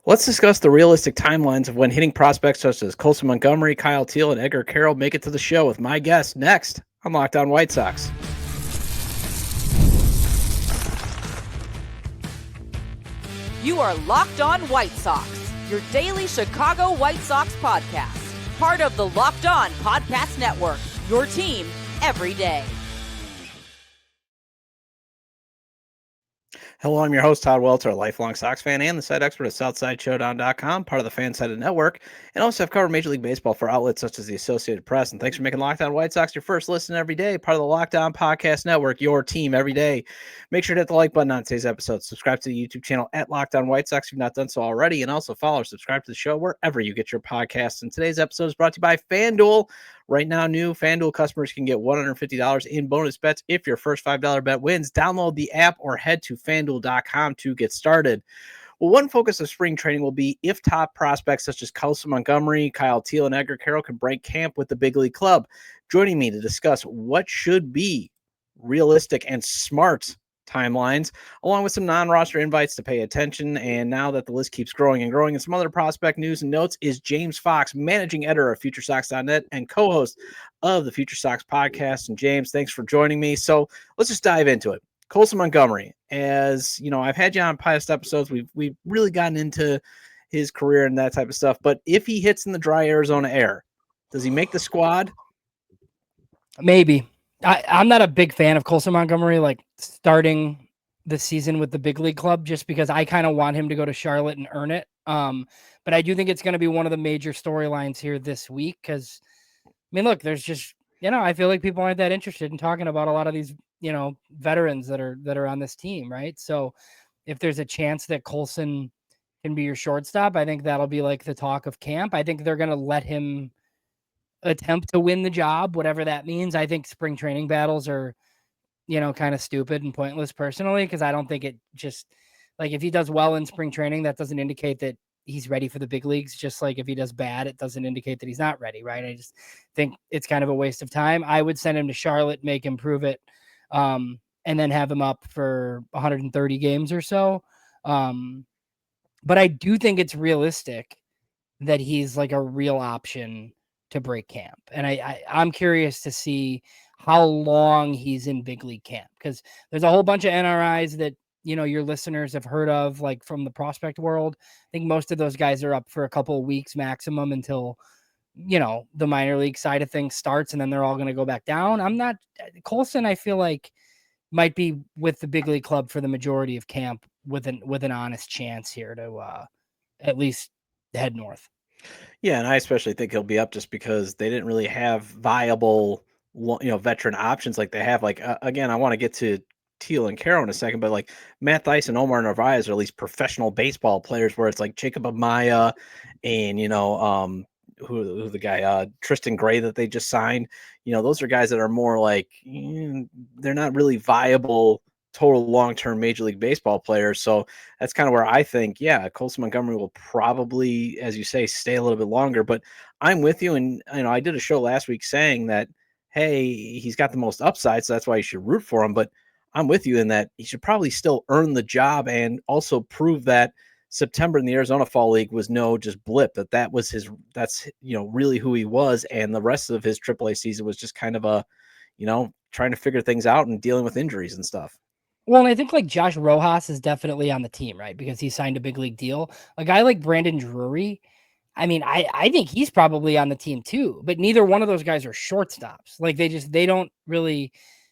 Let's discuss the realistic timelines of when hitting prospects such as Colson Montgomery, Teel, and Edgar Quero make it to the show with my guest next on Locked On White Sox. You are Locked On White Sox, your daily Chicago White Sox podcast. Part of the Locked On Podcast Network, your team every day. Hello, I'm your host, Todd Welter, a lifelong Sox fan and the site expert at SouthsideShowdown.com, part of the FanSided Network, and also have covered Major League Baseball for outlets such as the Associated Press. And thanks for making Locked On White Sox your first listen every day, part of the Locked On Podcast Network, your team every day. Make sure to hit the like button on today's episode. Subscribe to the YouTube channel at Locked On White Sox if you've not done so already, and also follow or subscribe to the show wherever you get your podcasts. And today's episode is brought to you by FanDuel. Right now, new FanDuel customers can get $150 in bonus bets if your first $5 bet wins. Download the app or head to FanDuel.com to get started. Well, one focus of spring training will be if top prospects such as Colson Montgomery, Teel, and Edgar Quero can break camp with the big league club. Joining me to discuss what should be realistic and smart timelines, along with some non-roster invites to pay attention. And now that the list keeps growing and growing, and some other prospect news and notes, is James Fox, managing editor of FutureSox.net and co-host of the Future Sox podcast. And James, thanks for joining me. So let's just dive into it. Colson Montgomery, as you know, I've had you on past episodes. We've really gotten into his career and that type of stuff. But if he hits in the dry Arizona air, does he make the squad? Maybe. I'm not a big fan of Colson Montgomery, like starting the season with the big league club, just because I kind of want him to go to Charlotte and earn it. But I do think it's going to be one of the major storylines here this week. Cause I mean, look, there's just, I feel like people aren't that interested in talking about a lot of these, veterans that are on this team. Right. So if there's a chance that Colson can be your shortstop, I think that'll be like the talk of camp. I think they're going to let him attempt to win the job, whatever that means. I think spring training battles are, kind of stupid and pointless personally, because I don't think it just, like, if he does well in spring training, that doesn't indicate that he's ready for the big leagues. Just like if he does bad, it doesn't indicate that he's not ready, right? I just think it's kind of a waste of time. I would send him to Charlotte, make him prove it, and then have him up for 130 games or so. But I do think it's realistic that he's like a real option to break camp. And I'm curious to see how long he's in big league camp, because there's a whole bunch of NRIs that, your listeners have heard of, like from the prospect world. I think most of those guys are up for a couple of weeks maximum until, the minor league side of things starts, and then they're all going to go back down. Colson, I feel like, might be with the big league club for the majority of camp with an honest chance here to at least head north. Yeah, and I especially think he'll be up just because they didn't really have viable, veteran options like they have. Like, again, I want to get to Teel and Quero in a second, but like Matt Thaiss and Omar Narvaez are at least professional baseball players, where it's like Jacob Amaya and, who the guy, Tristan Gray that they just signed. Those are guys that are more like, they're not really viable total long-term Major League Baseball players. So that's kind of where I think, Colson Montgomery will probably, as you say, stay a little bit longer. But I'm with you. And, I did a show last week saying that, hey, he's got the most upside, so that's why you should root for him. But I'm with you in that he should probably still earn the job and also prove that September in the Arizona Fall League was no just blip, that's really who he was. And the rest of his AAA season was just kind of a, trying to figure things out and dealing with injuries and stuff. Well, and I think like Josh Rojas is definitely on the team, right? Because he signed a big league deal. A guy like Brandon Drury, I mean, I think he's probably on the team too, but neither one of those guys are shortstops. Like they don't really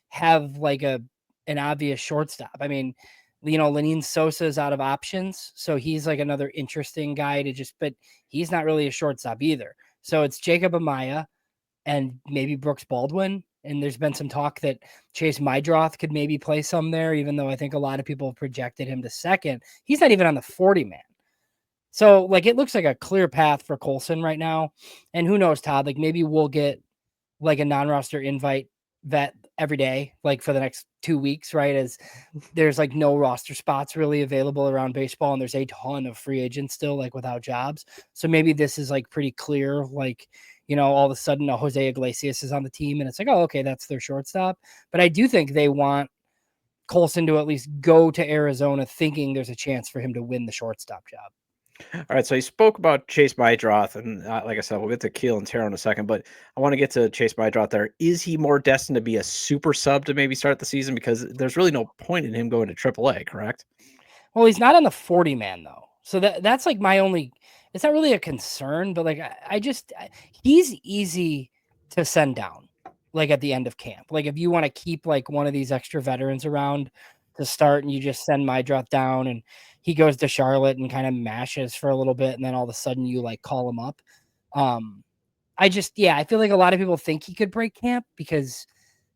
have like an obvious shortstop. I mean, Lenin Sosa is out of options. So he's like another interesting guy but he's not really a shortstop either. So it's Jacob Amaya and maybe Brooks Baldwin. And there's been some talk that Chase Mydroth could maybe play some there, even though I think a lot of people have projected him to second. He's not even on the 40-man. So, like, it looks like a clear path for Colson right now. And who knows, Todd, like, maybe we'll get, like, a non-roster invite vet every day, like, for the next 2 weeks, right? As there's, like, no roster spots really available around baseball, and there's a ton of free agents still, like, without jobs. So maybe this is, like, pretty clear, like, all of a sudden a Jose Iglesias is on the team and it's like, oh, okay, that's their shortstop. But I do think they want Colson to at least go to Arizona thinking there's a chance for him to win the shortstop job. All right, so you spoke about Chase Bydroth, and like I said, we'll get to Keel and Taro in a second, but I want to get to Chase Bydroth there. Is he more destined to be a super sub to maybe start the season? Because there's really no point in him going to AAA, correct? Well, he's not on the 40 man though. So that's like my only, it's not really a concern, but like he's easy to send down like at the end of camp. Like if you want to keep like one of these extra veterans around to start and you just send my drop down and he goes to Charlotte and kind of mashes for a little bit and then all of a sudden you like call him up. I feel like a lot of people think he could break camp because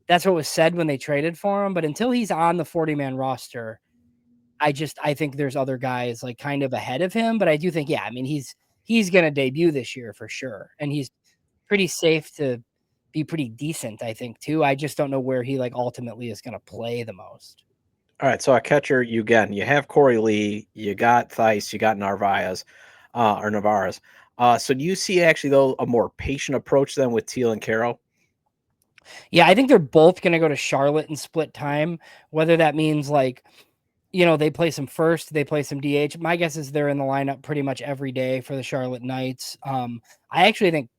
that's what was said when they traded for him. But until he's on the 40 man roster, I think there's other guys like kind of ahead of him, but I do think, he's going to debut this year for sure. And he's pretty safe to be pretty decent, I think too. I just don't know where he like ultimately is going to play the most. All right, so a catcher, you have Corey Lee, you got Theis, you got Narvaez. So do you see actually though a more patient approach than with Teel and Quero? Yeah, I think they're both going to go to Charlotte and split time, whether that means like, they play some first, they play some DH. My guess is they're in the lineup pretty much every day for the Charlotte Knights. I actually think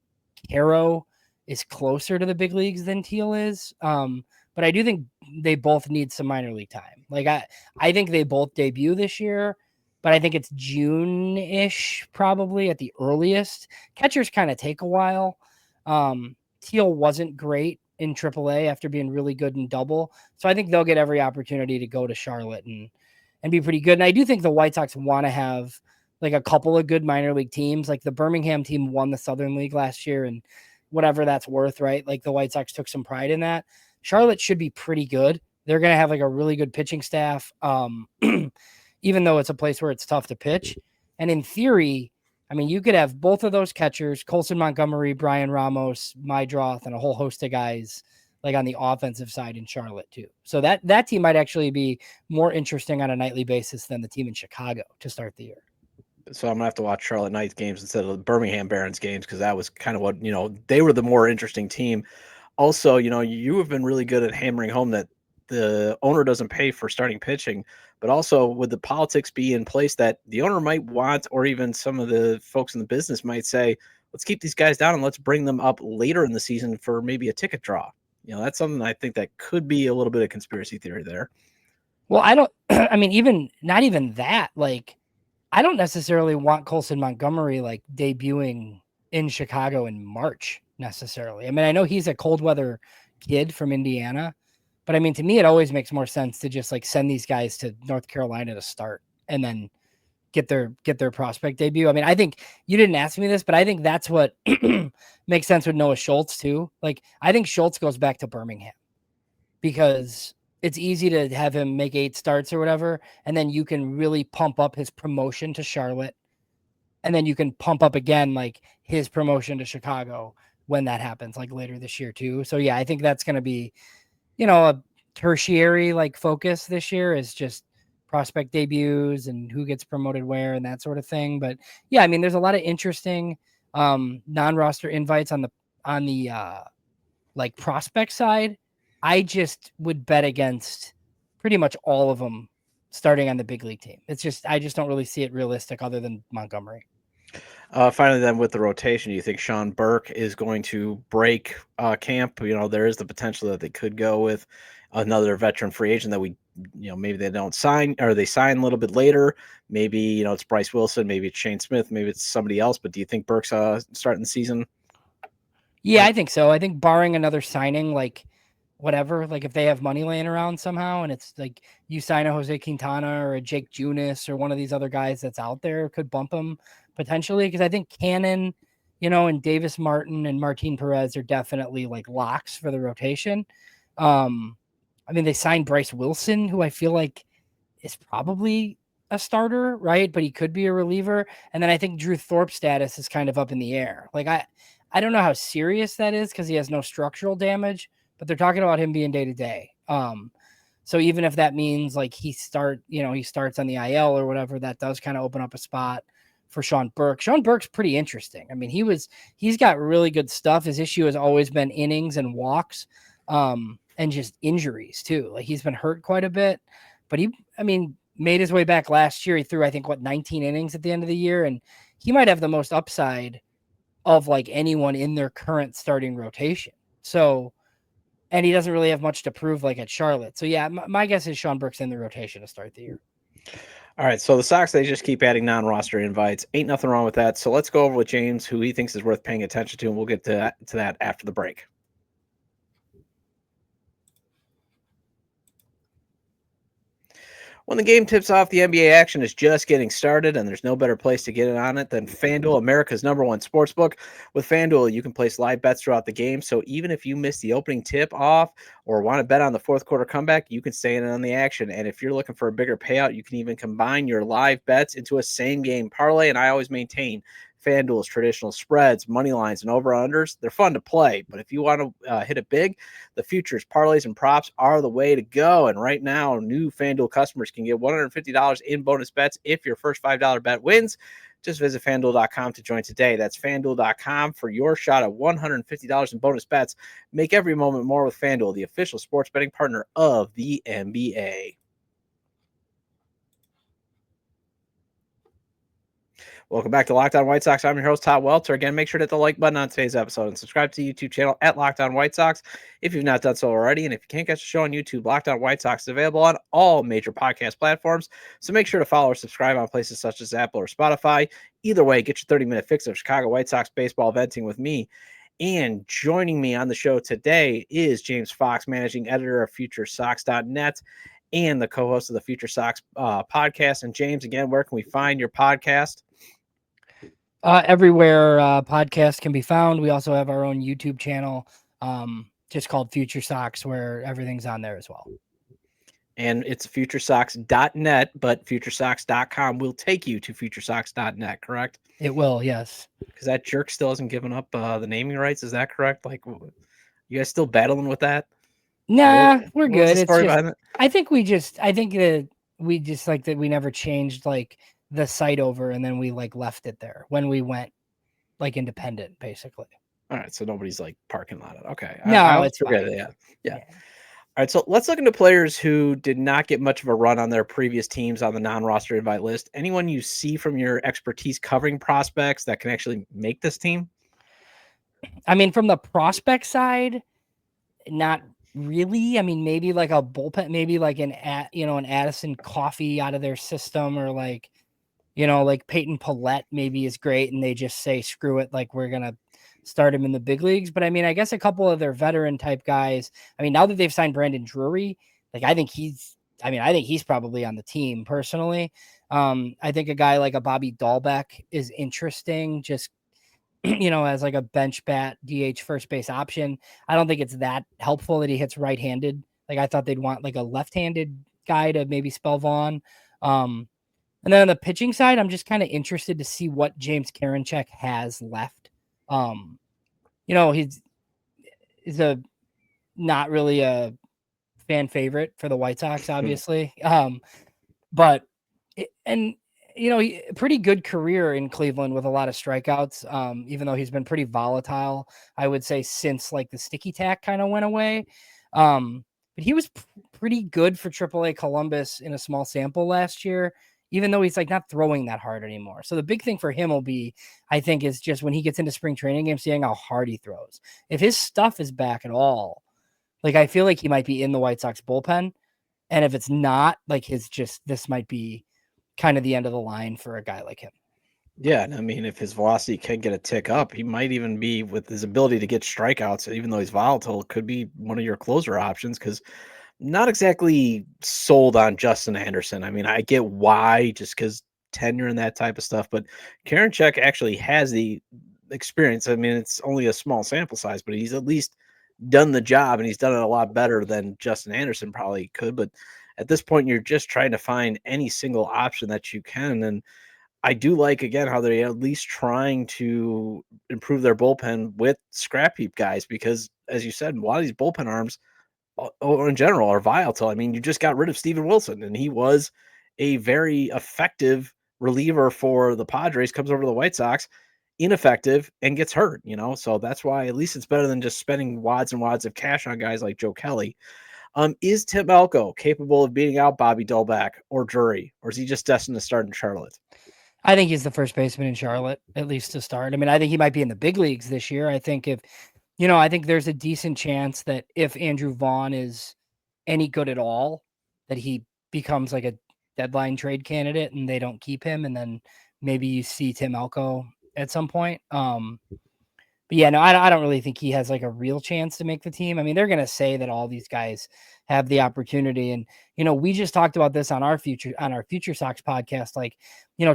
Quero is closer to the big leagues than Teel is. But I do think they both need some minor league time. Like I think they both debut this year, but I think it's June-ish probably at the earliest. Catchers kind of take a while. Teel wasn't great in AAA after being really good in double. So I think they'll get every opportunity to go to Charlotte and be pretty good. And I do think the White Sox want to have like a couple of good minor league teams. Like the Birmingham team won the Southern League last year and whatever that's worth, right? Like the White Sox took some pride in that. Charlotte should be pretty good. They're going to have like a really good pitching staff. Even though it's a place where it's tough to pitch. And in theory, you could have both of those catchers, Colson Montgomery, Brian Ramos, Mydroth, and a whole host of guys like on the offensive side in Charlotte too. So that team might actually be more interesting on a nightly basis than the team in Chicago to start the year. So I'm gonna have to watch Charlotte Knights games instead of the Birmingham Barons games because that was kind of what they were the more interesting team. Also, you have been really good at hammering home that the owner doesn't pay for starting pitching, but also would the politics be in place that the owner might want, or even some of the folks in the business might say, let's keep these guys down and let's bring them up later in the season for maybe a ticket draw. That's something I think that could be a little bit of conspiracy theory there. Well, I don't, even not even that, like, I don't necessarily want Colson Montgomery like debuting in Chicago in March necessarily. I know he's a cold weather kid from Indiana, but to me, it always makes more sense to just like send these guys to North Carolina to start and then get their prospect debut. I think you didn't ask me this, but I think that's what makes sense with Noah Schultz too. Like, I think Schultz goes back to Birmingham because it's easy to have him make 8 starts or whatever. And then you can really pump up his promotion to Charlotte. And then you can pump up again, like his promotion to Chicago when that happens, like later this year too. So yeah, I think that's going to be, a tertiary like focus this year is just prospect debuts and who gets promoted where and that sort of thing. But yeah, there's a lot of interesting non-roster invites on the like prospect side. I just would bet against pretty much all of them starting on the big league team. I just don't really see it realistic other than Montgomery. Finally, then with the rotation, do you think Sean Burke is going to break camp? There is the potential that they could go with another veteran free agent that maybe they don't sign, or they sign a little bit later. Maybe, it's Bryce Wilson, maybe it's Shane Smith, maybe it's somebody else. But do you think Burke's starting the season? Yeah, I think so. I think barring another signing, like whatever, like if they have money laying around somehow and it's like you sign a Jose Quintana or a Jake Junis or one of these other guys that's out there, could bump them potentially. Because I think Cannon, and Davis Martin and Martin Perez are definitely like locks for the rotation. They signed Bryce Wilson, who I feel like is probably a starter, right? But he could be a reliever. And then I think Drew Thorpe's status is kind of up in the air. Like I don't know how serious that is because he has no structural damage, but they're talking about him being day to day. So even if that means like he starts on the IL or whatever, that does kind of open up a spot for Sean Burke. Sean Burke's pretty interesting. He's got really good stuff. His issue has always been innings and walks, and just injuries too. Like he's been hurt quite a bit, but made his way back last year. He threw, I think, 19 innings at the end of the year, and he might have the most upside of like anyone in their current starting rotation. So, and he doesn't really have much to prove like at Charlotte. So yeah, my guess is Sean Burke's in the rotation to start the year. All right, so the Sox, they just keep adding non-roster invites. Ain't nothing wrong with that. So let's go over with James, who he thinks is worth paying attention to, and we'll get to that after the break. When the game tips off, the NBA action is just getting started, and there's no better place to get in on it than FanDuel, America's #1 sportsbook. With FanDuel, you can place live bets throughout the game, so even if you miss the opening tip-off or want to bet on the fourth quarter comeback, you can stay in on the action. And if you're looking for a bigger payout, you can even combine your live bets into a same-game parlay, and I always maintain FanDuel's traditional spreads, money lines, and over-unders. They're fun to play, but if you want to hit it big, the futures, parlays, and props are the way to go. And right now, new FanDuel customers can get $150 in bonus bets if your first $5 bet wins. Just visit FanDuel.com to join today. That's FanDuel.com for your shot at $150 in bonus bets. Make every moment more with FanDuel, the official sports betting partner of the NBA. Welcome back to Locked On White Sox. I'm your host, Todd Welter. Again, make sure to hit the like button on today's episode and subscribe to the YouTube channel at Locked On White Sox if you've not done so already. And if you can't catch the show on YouTube, Locked On White Sox is available on all major podcast platforms. So make sure to follow or subscribe on places such as Apple or Spotify. Either way, get your 30-minute fix of Chicago White Sox baseball venting with me. And joining me on the show today is James Fox, managing editor of FutureSox.net and the co-host of the Future Sox podcast. And James, again, where can we find your podcast? Everywhere podcasts can be found. We also have our own YouTube channel, just called Future Sox, where everything's on there as well. And it's FutureSox.net, but FutureSox.com will take you to FutureSox.net, correct? It will, yes. Because that jerk still hasn't given up the naming rights. Is that correct? Like, you guys still battling with that? Nah, we're good. It's just, I think that we just like that we never changed like the site over, and then we like left it there when we went like independent, basically. All right, so nobody's like parking lot it. Okay. No, it's fine. Yeah. All right, so let's look into players who did not get much of a run on their previous teams on the non-roster invite list. Anyone you see from your expertise covering prospects that can actually make this team? I mean, from the prospect side, not really. I mean, maybe like a bullpen, maybe like an Addison Coffey out of their system, or like, like Peyton Pallette maybe is great, and they just say, screw it, like we're going to start him in the big leagues. But I mean, I guess a couple of their veteran type guys, I mean, now that they've signed Brandon Drury, like I think he's probably on the team personally. I think a guy like a Bobby Dahlbeck is interesting, just, as like a bench bat DH first base option. I don't think it's that helpful that he hits right-handed. Like I thought they'd want like a left-handed guy to maybe spell Vaughn. And then on the pitching side, I'm just kind of interested to see what James Karinchak has left. He's not really a fan favorite for the White Sox, obviously. But pretty good career in Cleveland with a lot of strikeouts, even though he's been pretty volatile, I would say, since like the sticky tack kind of went away. But he was pretty good for AAA Columbus in a small sample last year, even though he's like not throwing that hard anymore. So the big thing for him will be, I think, is just when he gets into spring training games, seeing how hard he throws. If his stuff is back at all, like I feel like he might be in the White Sox bullpen. And if it's not, like this might be kind of the end of the line for a guy like him. Yeah, and I mean, if his velocity can get a tick up, he might even be, with his ability to get strikeouts, even though he's volatile, could be one of your closer options, because not exactly sold on Justin Anderson. I mean, I get why, just because tenure and that type of stuff, but Karinchak actually has the experience. I mean, it's only a small sample size, but he's at least done the job, and he's done it a lot better than Justin Anderson probably could. But at this point, you're just trying to find any single option that you can. And I do like, again, how they're at least trying to improve their bullpen with scrap heap guys, because, as you said, a lot of these bullpen arms in general are volatile. I mean, you just got rid of Steven Wilson, and he was a very effective reliever for the Padres, comes over to the White Sox, ineffective, and gets hurt, so that's why at least it's better than just spending wads and wads of cash on guys like Joe Kelly. Is Tim Elko capable of beating out Bobby Dolbach or Drury, or is he just destined to start in Charlotte? I think he's the first baseman in Charlotte, at least to start. I mean, I think he might be in the big leagues this year. I think I think there's a decent chance that if Andrew Vaughn is any good at all, that he becomes like a deadline trade candidate and they don't keep him. And then maybe you see Tim Elko at some point. But yeah, no, I don't really think he has like a real chance to make the team. I mean, they're going to say that all these guys have the opportunity. And, we just talked about this on our Future Sox podcast, like,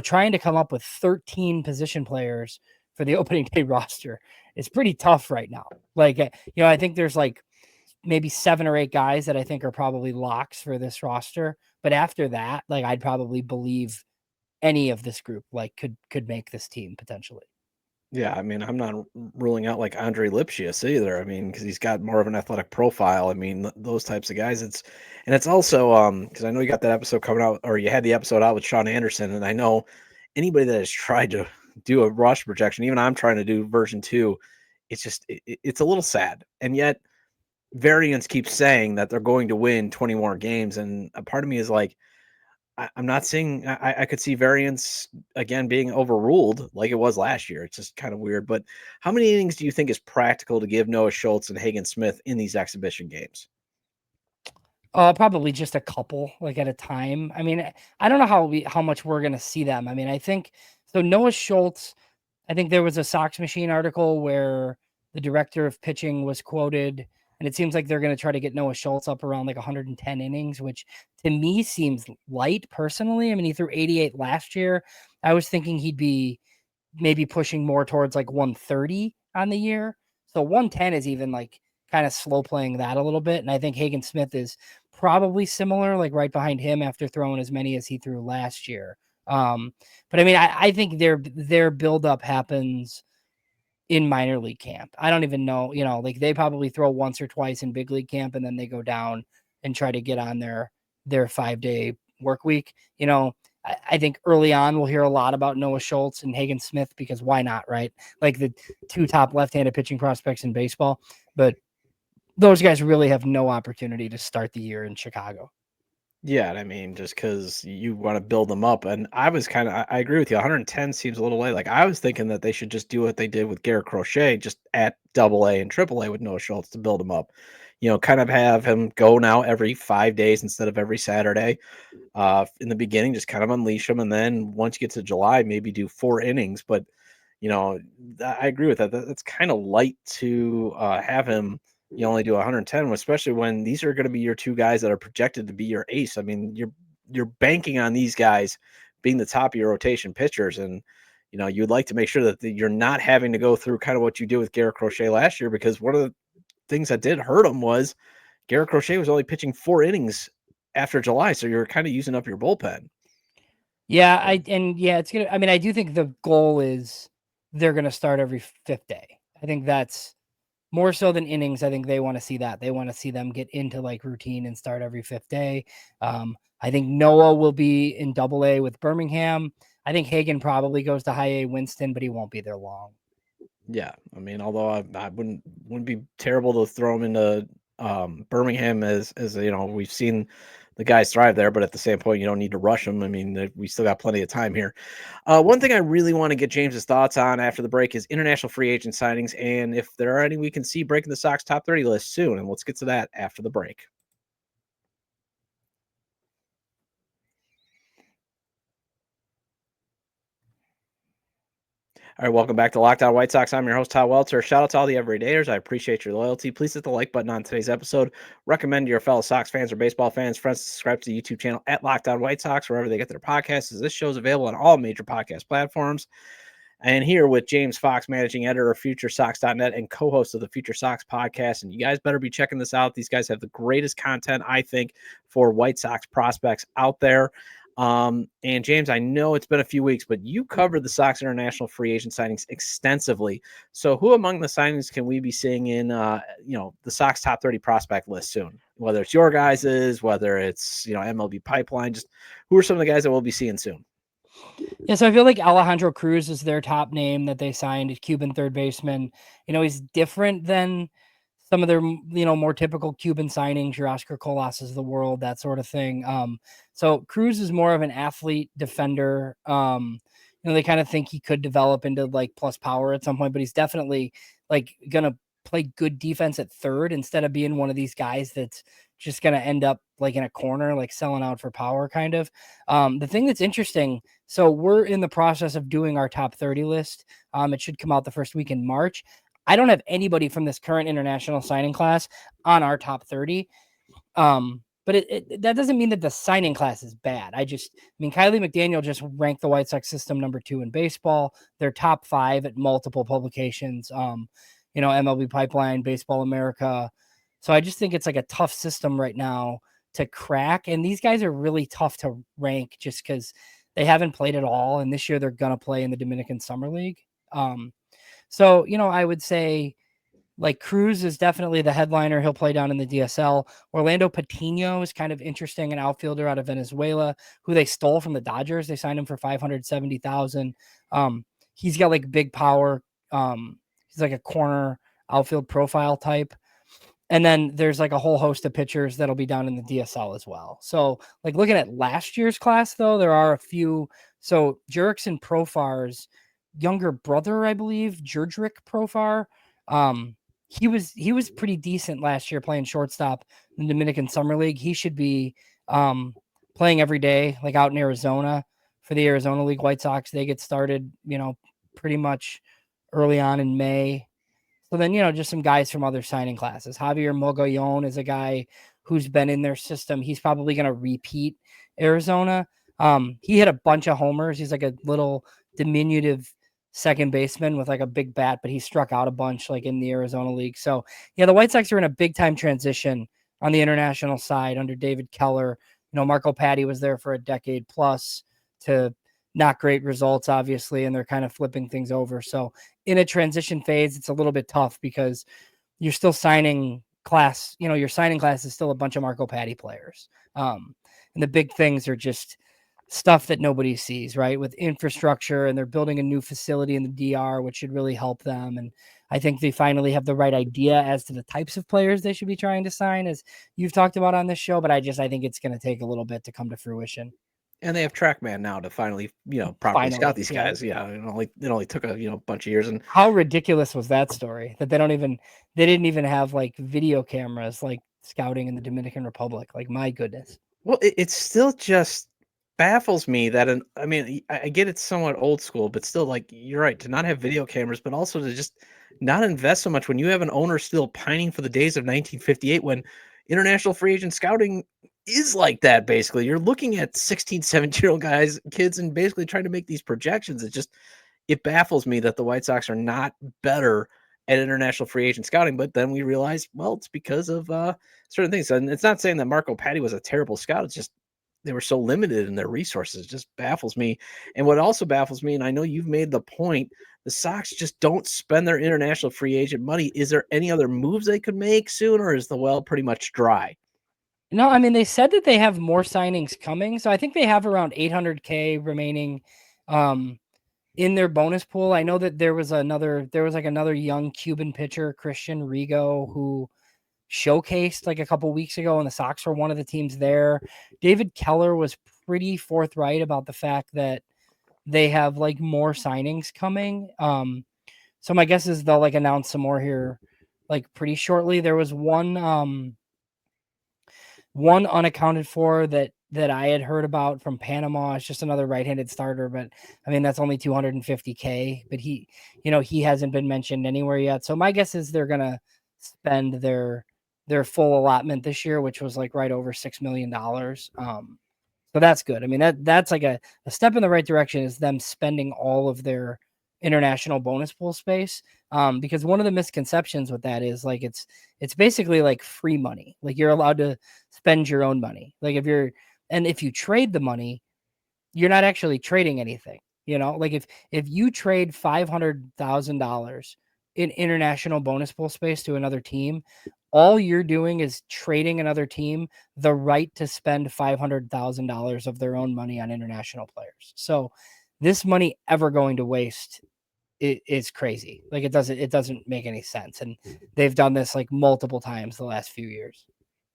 trying to come up with 13 position players for the opening day roster is pretty tough right now. Like, I think there's like maybe 7 or 8 guys that I think are probably locks for this roster. But after that, like, I'd probably believe any of this group, like could make this team potentially. Yeah, I mean, I'm not ruling out like Andre Lipschitz either. I mean, because he's got more of an athletic profile. I mean, those types of guys. It's also because I know you got that episode coming out, or you had the episode out with Sean Anderson, and I know anybody that has tried to do a rush projection, even I'm trying to do version 2. It's just it's a little sad, and yet variants keep saying that they're going to win 20 more games, and a part of me is like, I'm not seeing. I could see variance again being overruled like it was last year. It's just kind of weird. But how many innings do you think is practical to give Noah Schultz and Hagen Smith in these exhibition games? Probably just a couple, like at a time. I mean, I don't know how much we're gonna see them. I mean, I think so. Noah Schultz. I think there was a Sox Machine article where the director of pitching was quoted, and it seems like they're going to try to get Noah Schultz up around like 110 innings, which to me seems light personally. I mean, he threw 88 last year. I was thinking he'd be maybe pushing more towards like 130 on the year. So 110 is even like kind of slow playing that a little bit. And I think Hagen Smith is probably similar, like right behind him after throwing as many as he threw last year. But I mean, I think their buildup happens in minor league camp. I don't even know, like they probably throw once or twice in big league camp and then they go down and try to get on their 5-day work week. I think early on we'll hear a lot about Noah Schultz and Hagen Smith because why not, right? Like the 2 top left-handed pitching prospects in baseball, but those guys really have no opportunity to start the year in Chicago. Yeah, I mean, just because you want to build them up. And I was I agree with you. 110 seems a little late. Like I was thinking that they should just do what they did with Garrett Crochet, just at AA and AAA with Noah Schultz to build him up. Kind of have him go now every 5 days instead of every Saturday. In the beginning, just kind of unleash him. And then once you get to July, maybe do 4 innings. But, I agree with that. That's kind of light to have him. You only do 110, especially when these are going to be your 2 guys that are projected to be your ace. I mean, you're banking on these guys being the top of your rotation pitchers, and you'd like to make sure that you're not having to go through kind of what you did with Garrett Crochet last year, because one of the things that did hurt him was Garrett Crochet was only pitching 4 innings after July, so you're kind of using up your bullpen. Yeah, it's gonna. I mean, I do think the goal is they're going to start every 5th day. I think that's more so than innings. I think they want to see that. They want to see them get into like routine and start every 5th day. I think Noah will be in AA with Birmingham. I think Hagen probably goes to high A Winston, but he won't be there long. Yeah, I mean, although I wouldn't be terrible to throw him into Birmingham as we've seen the guys thrive there, but at the same point, you don't need to rush them. I mean, we still got plenty of time here. One thing I really want to get James's thoughts on after the break is international free agent signings, and if there are any we can see breaking the Sox top 30 list soon. And let's get to that after the break. All right, welcome back to Locked On White Sox. I'm your host, Todd Welter. Shout out to all the everydayers. I appreciate your loyalty. Please hit the like button on today's episode. Recommend to your fellow Sox fans or baseball fans, friends, to subscribe to the YouTube channel at Locked On White Sox, wherever they get their podcasts, as this show is available on all major podcast platforms. And here with James Fox, managing editor of FutureSox.net and co-host of the Future Sox podcast. And you guys better be checking this out. These guys have the greatest content, I think, for White Sox prospects out there. And James, I know it's been a few weeks, but you covered the Sox international free agent signings extensively. So who among the signings can we be seeing in, the Sox top 30 prospect list soon? Whether it's your guys's, whether it's, MLB pipeline, just who are some of the guys that we'll be seeing soon? Yeah, so I feel like Alejandro Cruz is their top name that they signed, a Cuban third baseman. He's different than some of their, more typical Cuban signings, your Oscar Colas's of the world, that sort of thing. So Cruz is more of an athlete defender. They kind of think he could develop into like plus power at some point, but he's definitely like going to play good defense at third instead of being one of these guys that's just going to end up like in a corner, like selling out for power kind of. The thing that's interesting, so we're in the process of doing our top 30 list. It should come out the first week in March. I don't have anybody from this current international signing class on our top 30. But that doesn't mean that the signing class is bad. Kylie McDaniel just ranked the White Sox system number 2 in baseball. They're top 5 at multiple publications. MLB Pipeline, Baseball America. So I just think it's like a tough system right now to crack. And these guys are really tough to rank just because they haven't played at all. And this year they're going to play in the Dominican Summer League. So, I would say like Cruz is definitely the headliner. He'll play down in the DSL. Orlando Patino is kind of interesting, an outfielder out of Venezuela who they stole from the Dodgers. They signed him for $570,000. He's got like big power. He's like a corner outfield profile type. And then there's like a whole host of pitchers that'll be down in the DSL as well. So like looking at last year's class, though, there are a few. So Jurickson Profar's younger brother, I believe, Jurdrick Profar. He was pretty decent last year playing shortstop in the Dominican Summer League. He should be playing every day, like out in Arizona for the Arizona League White Sox. They get started, pretty much early on in May. So then, just some guys from other signing classes. Javier Mogollon is a guy who's been in their system. He's probably going to repeat Arizona. He hit a bunch of homers. He's like a little diminutive second baseman with like a big bat, but he struck out a bunch like in the Arizona League. So yeah, the White Sox are in a big time transition on the international side under David Keller. Marco Patti was there for a decade plus to not great results, obviously, and they're kind of flipping things over. So in a transition phase, it's a little bit tough because you're still signing class, your signing class is still a bunch of Marco Patti players. And the big things are just stuff that nobody sees, right? With infrastructure, and they're building a new facility in the DR, which should really help them. And I think they finally have the right idea as to the types of players they should be trying to sign, as you've talked about on this show. But I think it's going to take a little bit to come to fruition. And they have TrackMan now to finally, properly scout these guys. Yeah, it only took a bunch of years. And how ridiculous was that story that they didn't even have like video cameras like scouting in the Dominican Republic? Like, my goodness. Well, it's still just baffles me that I get it's somewhat old school, but still, like, you're right, to not have video cameras, but also to just not invest so much when you have an owner still pining for the days of 1958 when international free agent scouting is like that. Basically, you're looking at 16, 17-year-old kids, and basically trying to make these projections. It baffles me that the White Sox are not better at international free agent scouting. But then we realize, well, it's because of certain things. And it's not saying that Marco Patti was a terrible scout. It's just they were so limited in their resources. It just baffles me. And what also baffles me, and I know you've made the point, the Sox just don't spend their international free agent money. Is there any other moves they could make soon, or is the well pretty much dry? No, they said that they have more signings coming. So I think they have around $800K remaining in their bonus pool. I know that there was another young Cuban pitcher, Christian Rigo, who showcased like a couple weeks ago, and the Sox were one of the teams there. David Keller was pretty forthright about the fact that they have like more signings coming. So my guess is they'll like announce some more here like pretty shortly. There was one unaccounted for that I had heard about from Panama. It's just another right-handed starter, but that's only $250K, but he hasn't been mentioned anywhere yet. So my guess is they're going to spend their full allotment this year, which was like right over $6 million. So that's good. That's like a step in the right direction, is them spending all of their international bonus pool space. Because one of the misconceptions with that is like, it's basically like free money. Like, you're allowed to spend your own money. Like, if you trade the money, you're not actually trading anything, like if you trade $500,000 in international bonus pool space to another team, all you're doing is trading another team the right to spend $500,000 of their own money on international players. So this money ever going to waste is crazy. Like it doesn't make any sense. And they've done this like multiple times the last few years.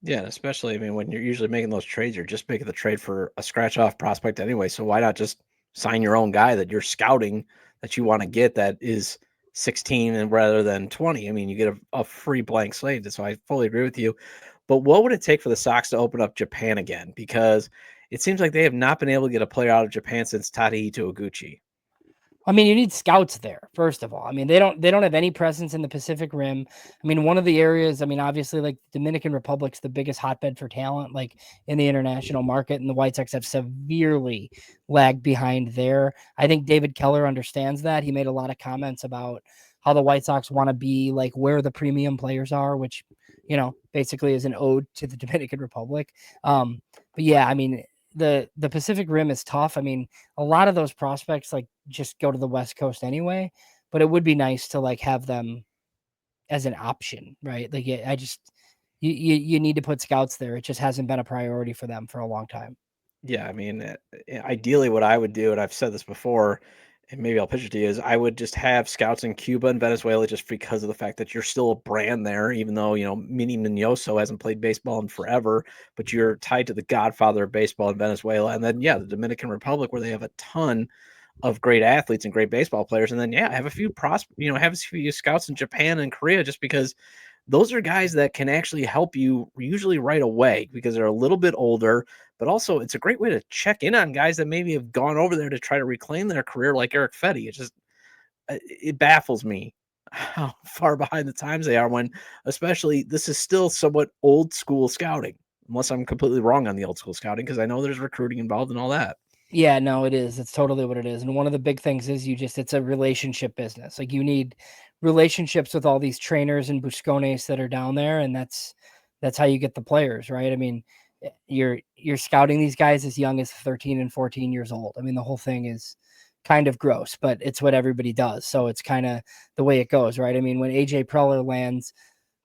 Yeah, and especially, I mean, when you're usually making those trades, you're just making the trade for a scratch off prospect anyway. So why not just sign your own guy that you're scouting that you want to get that is 16 and rather than 20? I mean, you get a free blank slate. So I fully agree with you. But what would it take for the Sox to open up Japan again? Because it seems like they have not been able to get a player out of Japan since Tadahito Oguchi. I mean, you need scouts there, first of all. I mean, they don't have any presence in the Pacific Rim. I mean, one of the areas, I mean, obviously, like Dominican Republic's the biggest hotbed for talent, like in the international market, and the White Sox have severely lagged behind there. I think David Keller understands that. He made a lot of comments about how the White Sox want to be like where the premium players are, which, you know, basically is an ode to the Dominican Republic. But yeah, I mean, the Pacific Rim is tough. I mean, a lot of those prospects like just go to the West Coast anyway, but it would be nice to like have them as an option, right? Like I just you need to put scouts there. It just hasn't been a priority for them for a long time. Yeah, I mean, ideally, what I would do, and I've said this before, and maybe I'll pitch it to you, is I would just have scouts in Cuba and Venezuela just because of the fact that you're still a brand there, even though, you know, Minnie Minoso hasn't played baseball in forever, but you're tied to the godfather of baseball in Venezuela. And then, yeah, the Dominican Republic, where they have a ton of great athletes and great baseball players. And then, yeah, have a few have a few scouts in Japan and Korea just because those are guys that can actually help you usually right away because they're a little bit older, but also it's a great way to check in on guys that maybe have gone over there to try to reclaim their career like Eric Fetty. It baffles me how far behind the times they are when, especially, this is still somewhat old school scouting, unless I'm completely wrong on the old school scouting because I know there's recruiting involved and all that. Yeah, no, it is. It's totally what it is. And one of the big things is it's a relationship business. Like you need relationships with all these trainers and buscones that are down there. And that's how you get the players, right? I mean, you're scouting these guys as young as 13 and 14 years old. I mean, the whole thing is kind of gross, but it's what everybody does. So it's kind of the way it goes, right? I mean, when AJ Preller lands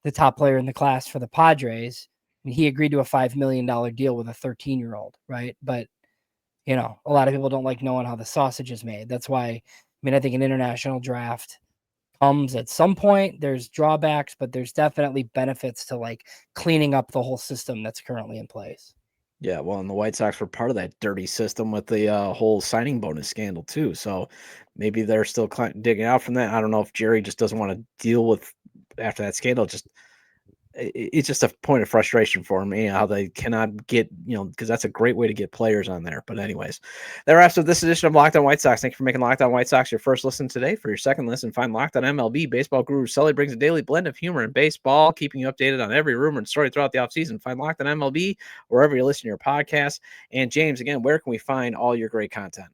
the top player in the class for the Padres, I mean, he agreed to a $5 million deal with a 13-year-old, right? But you know, a lot of people don't like knowing how the sausage is made. That's why, I mean, I think an international draft comes at some point. There's drawbacks, but there's definitely benefits to like cleaning up the whole system that's currently in place. Yeah, well, and the White Sox were part of that dirty system with the whole signing bonus scandal too. So maybe they're still digging out from that. I don't know if Jerry just doesn't want to deal with after that scandal. It's just a point of frustration for me how they cannot get, because that's a great way to get players on there. But anyways, that wraps up this edition of Locked On White Sox. Thank you for making Locked On White Sox your first listen today. For your second listen, find Locked On MLB. Baseball guru Sully brings a daily blend of humor and baseball, keeping you updated on every rumor and story throughout the offseason. Find Locked On MLB wherever you listen to your podcast. And James, again, where can we find all your great content?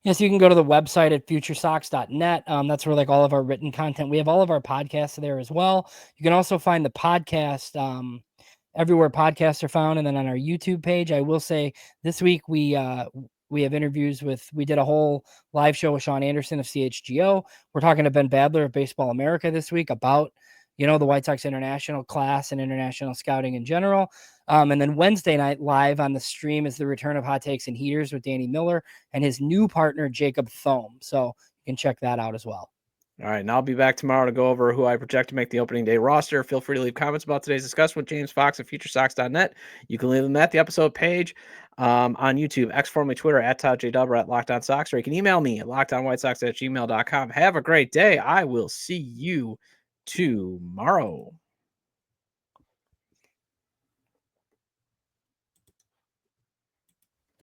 Yes, you can go to the website at futuresox.net. That's where like all of our written content. We have all of our podcasts there as well. You can also find the podcast everywhere podcasts are found, and then on our YouTube page. I will say this week we have interviews we did a whole live show with Sean Anderson of CHGO. We're talking to Ben Badler of Baseball America this week about the White Sox international class and international scouting in general. And then Wednesday night live on the stream is the return of Hot Takes and Heaters with Danny Miller and his new partner, Jacob Thome. So you can check that out as well. All right, and I'll be back tomorrow to go over who I project to make the opening day roster. Feel free to leave comments about today's discussion with James Fox at futuresox.net. You can leave them at the episode page on YouTube, X formerly Twitter, at Todd J. Dubber, at Locked On Sox, or you can email me at lockedonwhitesox@gmail.com. Have a great day. I will see you tomorrow.